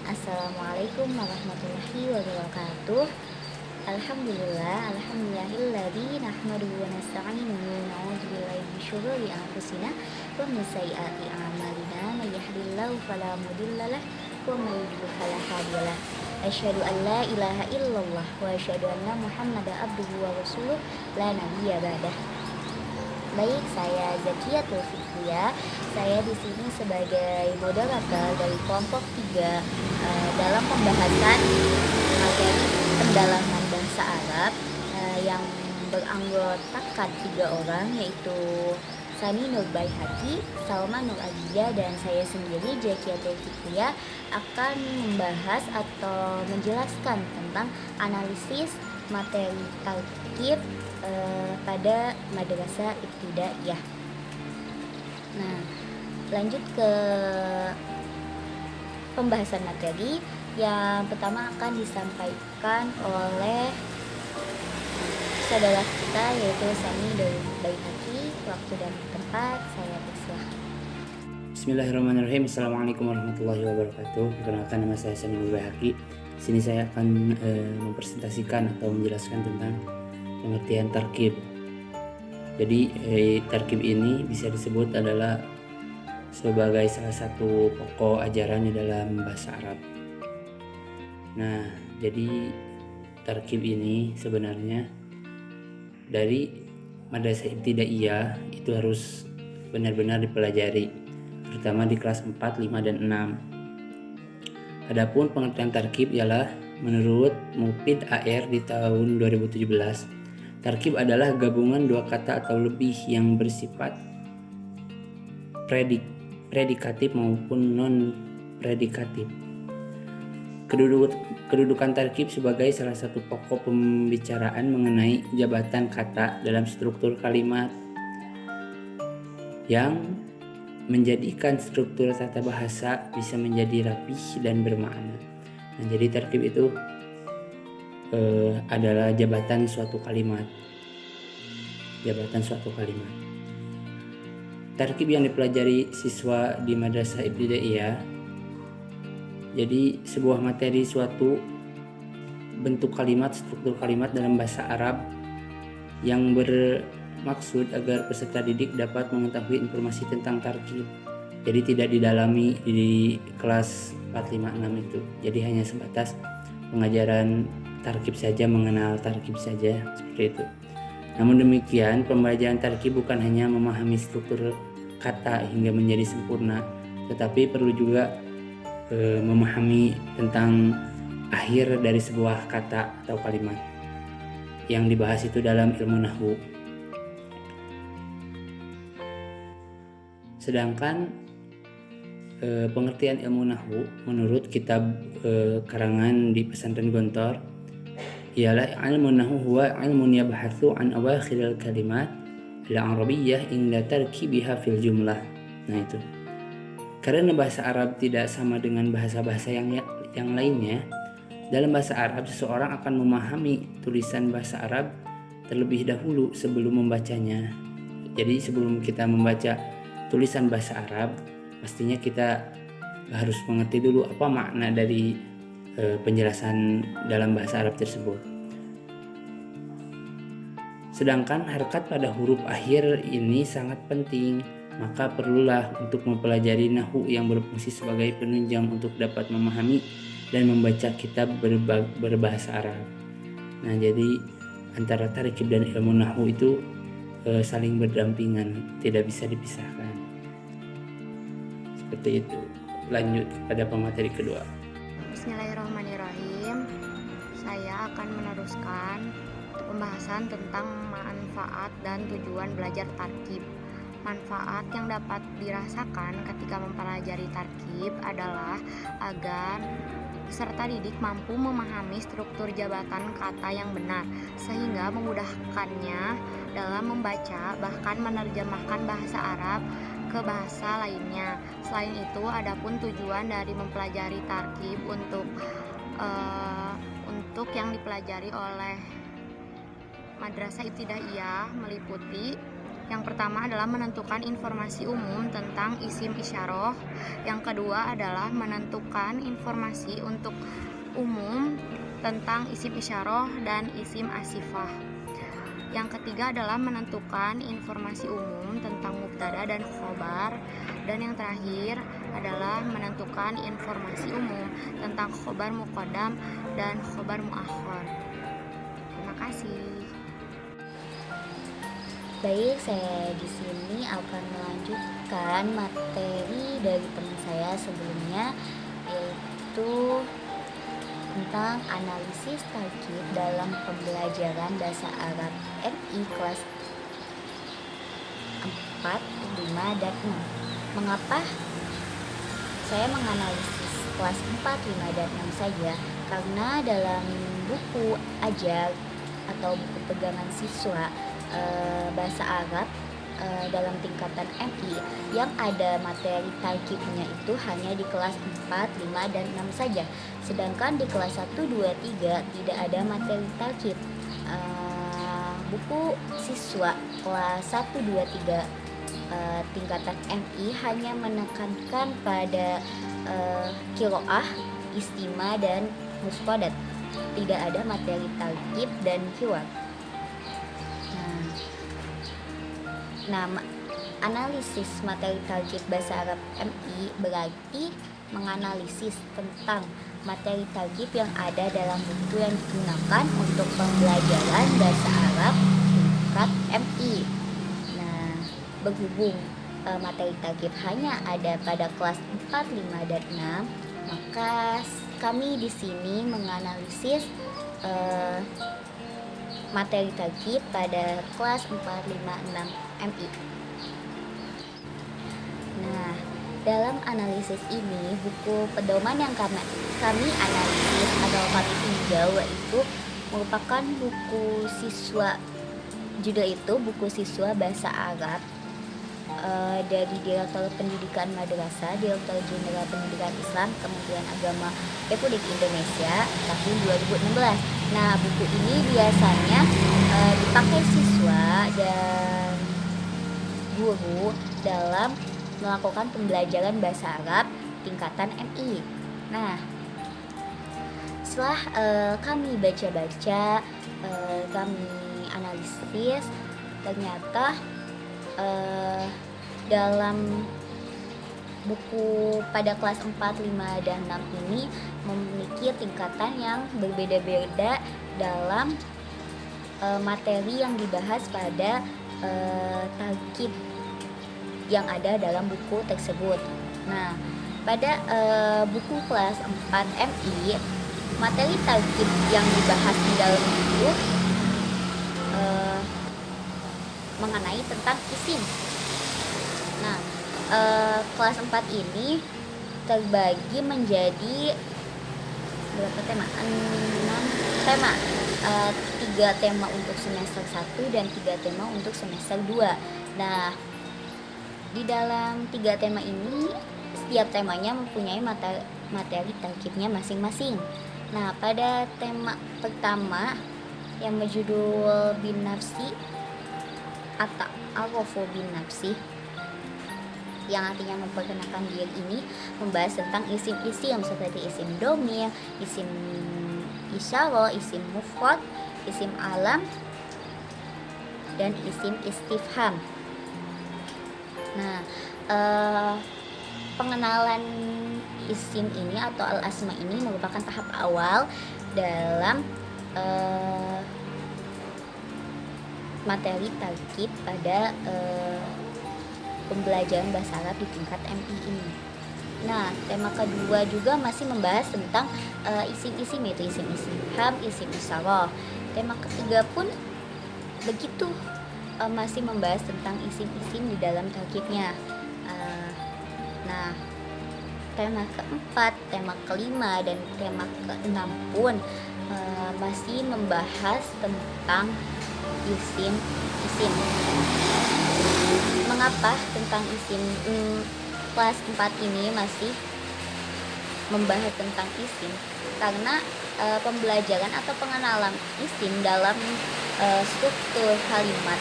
Assalamualaikum warahmatullahi wabarakatuh. Alhamdulillahilladzi nahmaduhu wa nasta'inuhu wa na'udzu billahi min syururi anfusina wa min sayyiati a'malina. May yahdihillahu fala mudhillalah wa may yudhlil fala hadiyalah. Asyhadu an la ilaha illallah wa asyhadu anna Muhammadan abduhu wa rasuluh la nabiyya ba'dah. Baik, saya Zakiatul Fikriya. Saya di sini sebagai moderator dari kelompok 3 dalam pembahasan materi pendalaman bahasa Arab yang beranggotakan 3 orang, yaitu Sani Nur Baihaqi, Salma Nur Adia, dan saya sendiri Zakiatul Fikriya akan membahas atau menjelaskan tentang analisis materi tarkib pada madrasah ibtidaiyah. Nah, lanjut ke pembahasan materi. Yang pertama akan disampaikan oleh saudara kita, yaitu Sani dari Baihaqi. Waktu dan tempat saya persilahkan. Bismillahirrahmanirrahim. Assalamualaikum warahmatullahi wabarakatuh. Perkenalkan, nama saya Sani Baihaqi. Di sini saya akan mempresentasikan atau menjelaskan tentang pengertian tarkib. Jadi tarkib ini bisa disebut adalah sebagai salah satu pokok ajaran di dalam bahasa Arab. Nah, jadi tarkib ini sebenarnya dari madrasah ibtidaiyah itu harus benar-benar dipelajari, terutama di kelas 4, 5, dan 6. Adapun pengertian tarkib ialah menurut Mufid AR di tahun 2017, tarkib adalah gabungan dua kata atau lebih yang bersifat predikatif maupun non-predikatif. Kedudukan tarkib sebagai salah satu pokok pembicaraan mengenai jabatan kata dalam struktur kalimat yang menjadikan struktur tata bahasa bisa menjadi rapih dan bermakna. Nah, jadi tarkib itu adalah jabatan suatu kalimat. Tarkib yang dipelajari siswa di madrasah ibtidaiyah, jadi sebuah materi suatu bentuk kalimat, struktur kalimat dalam bahasa Arab yang bermaksud agar peserta didik dapat mengetahui informasi tentang tarkib. Jadi tidak didalami di kelas 4, 5, 6 itu. Jadi hanya sebatas pengajaran tarkib saja, mengenal tarkib saja, seperti itu. Namun demikian, pembelajaran tarkib bukan hanya memahami struktur kata hingga menjadi sempurna, tetapi perlu juga memahami tentang akhir dari sebuah kata atau kalimat yang dibahas itu dalam ilmu nahwu. Sedangkan pengertian ilmu nahwu menurut kitab karangan di Pesantren Gontor ialah ilmu nahwu huwa ilmun yabhatsu an awakhiril kalimat al-arabiyyah inda tarkibiha fil jumlah. Nah, itu karena bahasa Arab tidak sama dengan bahasa-bahasa yang lainnya. Dalam bahasa Arab, seseorang akan memahami tulisan bahasa Arab terlebih dahulu sebelum membacanya. Jadi sebelum kita membaca tulisan bahasa Arab, pastinya kita harus mengerti dulu apa makna dari penjelasan dalam bahasa Arab tersebut. Sedangkan harkat pada huruf akhir ini sangat penting, maka perlulah untuk mempelajari nahwu yang berfungsi sebagai penunjang untuk dapat memahami dan membaca kitab berbahasa Arab. Nah, jadi antara tarkib dan ilmu nahwu itu saling berdampingan, tidak bisa dipisahkan. Seperti itu. Lanjut pada pemateri kedua. Bismillahirrahmanirrahim. Saya akan meneruskan pembahasan tentang manfaat dan tujuan belajar tarkib. Manfaat yang dapat dirasakan ketika mempelajari tarkib adalah agar peserta didik mampu memahami struktur jabatan kata yang benar, sehingga memudahkannya dalam membaca bahkan menerjemahkan bahasa Arab ke bahasa lainnya. Selain itu, adapun tujuan dari mempelajari tarkib untuk yang dipelajari oleh madrasah ibtidaiyah meliputi Yang pertama adalah menentukan informasi umum tentang isim isyarah. Yang kedua adalah menentukan informasi untuk umum tentang isim isyarah dan isim asifah. Yang ketiga adalah menentukan informasi umum tentang mubtada dan khobar. Dan yang terakhir adalah menentukan informasi umum tentang khobar muqaddam dan khobar muakhar. Terima kasih. Baik, saya di sini akan melanjutkan materi dari teman saya sebelumnya, yaitu tentang analisis tarkib dalam pembelajaran bahasa Arab MI kelas 4, 5, dan 6. Mengapa saya menganalisis kelas 4, 5, dan 6 saja? Karena dalam buku ajar atau buku pegangan siswa bahasa Arab dalam tingkatan MI yang ada materi tarkibnya itu hanya di kelas 4, 5, dan 6 saja. Sedangkan di kelas 1, 2, 3 tidak ada materi tarkib. Buku siswa kelas 1, 2, 3 tingkatan MI hanya menekankan pada qiraah, istimah, dan musqadat. Tidak ada materi tarkib dan hiwar. Nah, analisis materi tarkib bahasa Arab MI berarti menganalisis tentang materi tarkib yang ada dalam buku yang digunakan untuk pembelajaran bahasa Arab tingkat MI. Nah, berhubung materi tarkib hanya ada pada kelas 4, 5, dan 6, maka kami di sini menganalisis materi tarkib pada kelas 4, 5, 6 MI. Nah, dalam analisis ini buku pedoman yang kami analisis atau kami tinjau itu merupakan buku siswa, judul itu buku siswa bahasa Arab dari Direktorat Pendidikan Madrasah, Direktorat Jenderal Pendidikan Islam, Kementerian Agama Republik Indonesia tahun 2016. Nah, buku ini biasanya dipakai siswa dan guru dalam melakukan pembelajaran bahasa Arab tingkatan MI. Nah, setelah kami baca-baca, kami analisis, ternyata dalam buku pada kelas 4, 5, dan 6 ini memiliki tingkatan yang berbeda-beda dalam materi yang dibahas pada tarkib yang ada dalam buku tersebut. Nah, pada buku kelas 4 MI, materi tarkib yang dibahas di dalam buku mengenai tentang isim. Nah, kelas 4 ini terbagi menjadi berapa tema? 6 tema. 3 tema untuk semester 1 dan 3 tema untuk semester 2. Nah, di dalam 3 tema ini setiap temanya mempunyai materi tarkibnya masing-masing. Nah, pada tema pertama yang berjudul bin nafsi atau al-ghafu bin nafsi, yang artinya memperkenalkan diri, ini membahas tentang isim-isim seperti isim domir, isim isyarah, isim mufrad, isim alam, dan isim istifham. Nah, pengenalan isim ini atau al-asma ini merupakan tahap awal dalam materi tarkib pada pembelajaran bahasa Arab di tingkat MI ini. Nah, tema kedua juga masih membahas tentang isim-isim, yaitu isim istifham, isim isyarah. Tema ketiga pun begitu, masih membahas tentang isim-isim di dalam tarkibnya. Nah, tema keempat, tema kelima, dan tema keenam pun masih membahas tentang isim-isim. Mengapa tentang isim? Kelas 4 ini masih membahas tentang isim karena pembelajaran atau pengenalan isim dalam struktur kalimat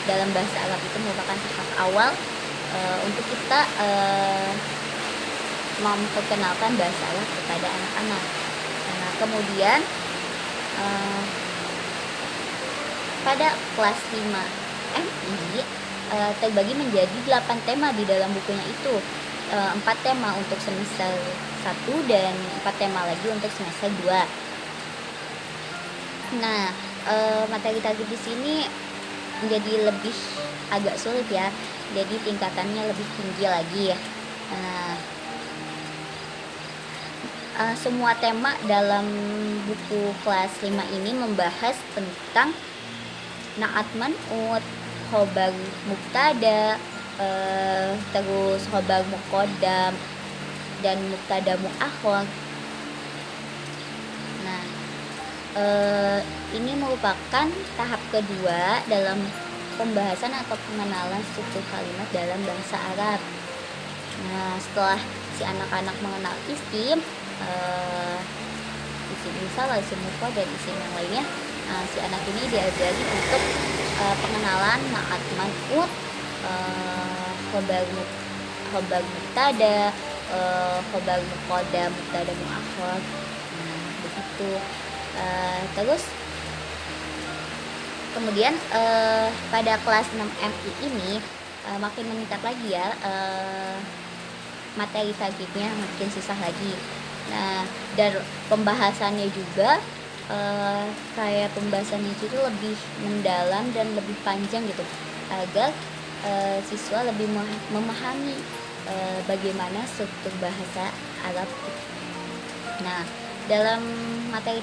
dalam bahasa Arab itu merupakan tahap awal untuk kita memperkenalkan bahasa Arab kepada anak-anak. Nah, kemudian pada kelas 5 MI terbagi menjadi 8 tema di dalam bukunya itu. 4 tema untuk semester 1 dan 4 tema lagi untuk semester 2. Nah, materi target di sini menjadi lebih agak sulit ya. Jadi tingkatannya lebih tinggi lagi ya. Semua tema dalam buku kelas 5 ini membahas tentang na'at man'ut, khobar mubtada, terus khobar muqaddam dan mubtada mu'akhkhar. Nah, ini merupakan tahap kedua dalam pembahasan atau pengenalan struktur kalimat dalam bahasa Arab. Nah, setelah si anak-anak mengenal isim, isim misal, isim mufrad dan isim yang lainnya, si anak ini diajari untuk pengenalan na'at man'ut, khobar mubtada, khobar muqaddam, mubtada mu'akhkhar. Nah, begitu. Terus kemudian pada kelas 6 MI ini makin meningkat lagi ya, materi targetnya makin susah lagi. Nah, dan pembahasannya juga kayak pembahasannya itu lebih mendalam dan lebih panjang gitu, agar siswa lebih memahami bagaimana struktur bahasa Arab. Nah, dalam materi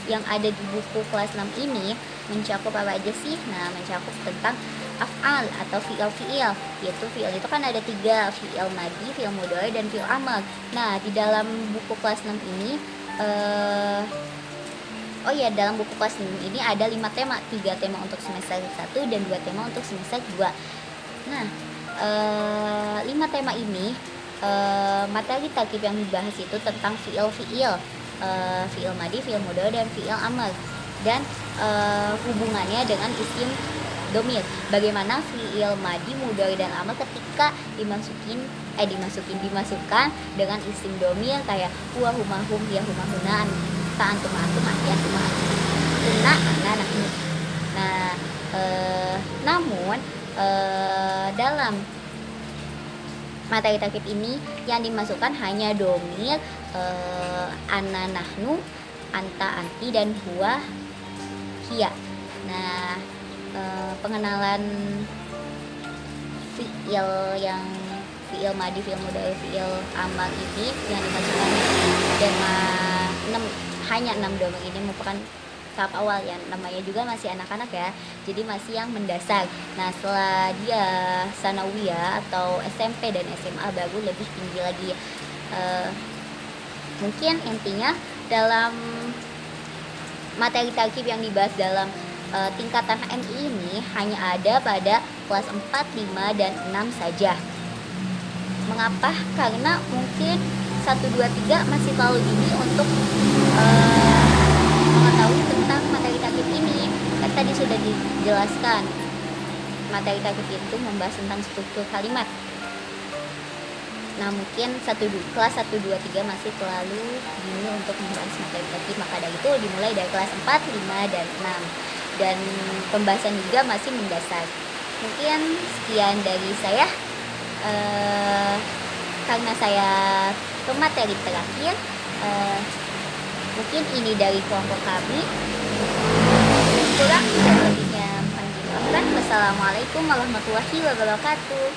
yang ada di buku kelas 6 ini mencakup apa aja sih? Nah, mencakup tentang af'al atau fi'il, yaitu fi'il itu kan ada 3, fi'il madi, fi'il mudhari, dan fi'il amr. Nah, di dalam buku kelas 6 ini dalam buku kelas 6 ini ada 5 tema, 3 tema untuk semester 1 dan 2 tema untuk semester 2. Nah, 5 tema ini materi tarkib yang dibahas itu tentang fi'il madi, fi'il mudhari, dan fi'il amr, dan hubungannya dengan isim domir. Bagaimana fi'il madi, mudhari, dan amr ketika dimasukkan dengan isim domir kayak huwa, huma, hum, ya, huma, huna, anta, antum, antum, anti, antum, antunna, ana, nahnu. Nah, namun dalam materi tarkib ini yang dimasukkan hanya domir, ana, nahnu, anta, anti, dan huwa, hiya. Nah, pengenalan fi'il madi, fi'il mudhari, fi'il amr ini yang dimasukkan hanya 6 domir ini merupakan tahap awal ya, namanya juga masih anak-anak ya, jadi masih yang mendasar. Nah, setelah dia sanawiyah atau SMP dan SMA baru lebih tinggi lagi. Mungkin intinya dalam materi tarkib yang dibahas dalam tingkatan MI ini hanya ada pada kelas 4, 5, dan 6 saja. Mengapa? Karena mungkin 1, 2, 3 masih terlalu dini untuk mengetahui tentang materi tarkib ini. Kan tadi sudah dijelaskan, materi tarkib itu membahas tentang struktur kalimat. Nah, mungkin kelas 1, 2, 3 masih terlalu dini untuk membahas materi tarkib. Maka dari itu dimulai dari kelas 4, 5, dan 6. Dan pembahasan juga masih mendasar. Mungkin sekian dari saya. Karena saya ke materi terakhir, mungkin ini dari kelompok kami. Kurang dan lebihnya mohon dimaafkan. Wassalamualaikum warahmatullahi wabarakatuh.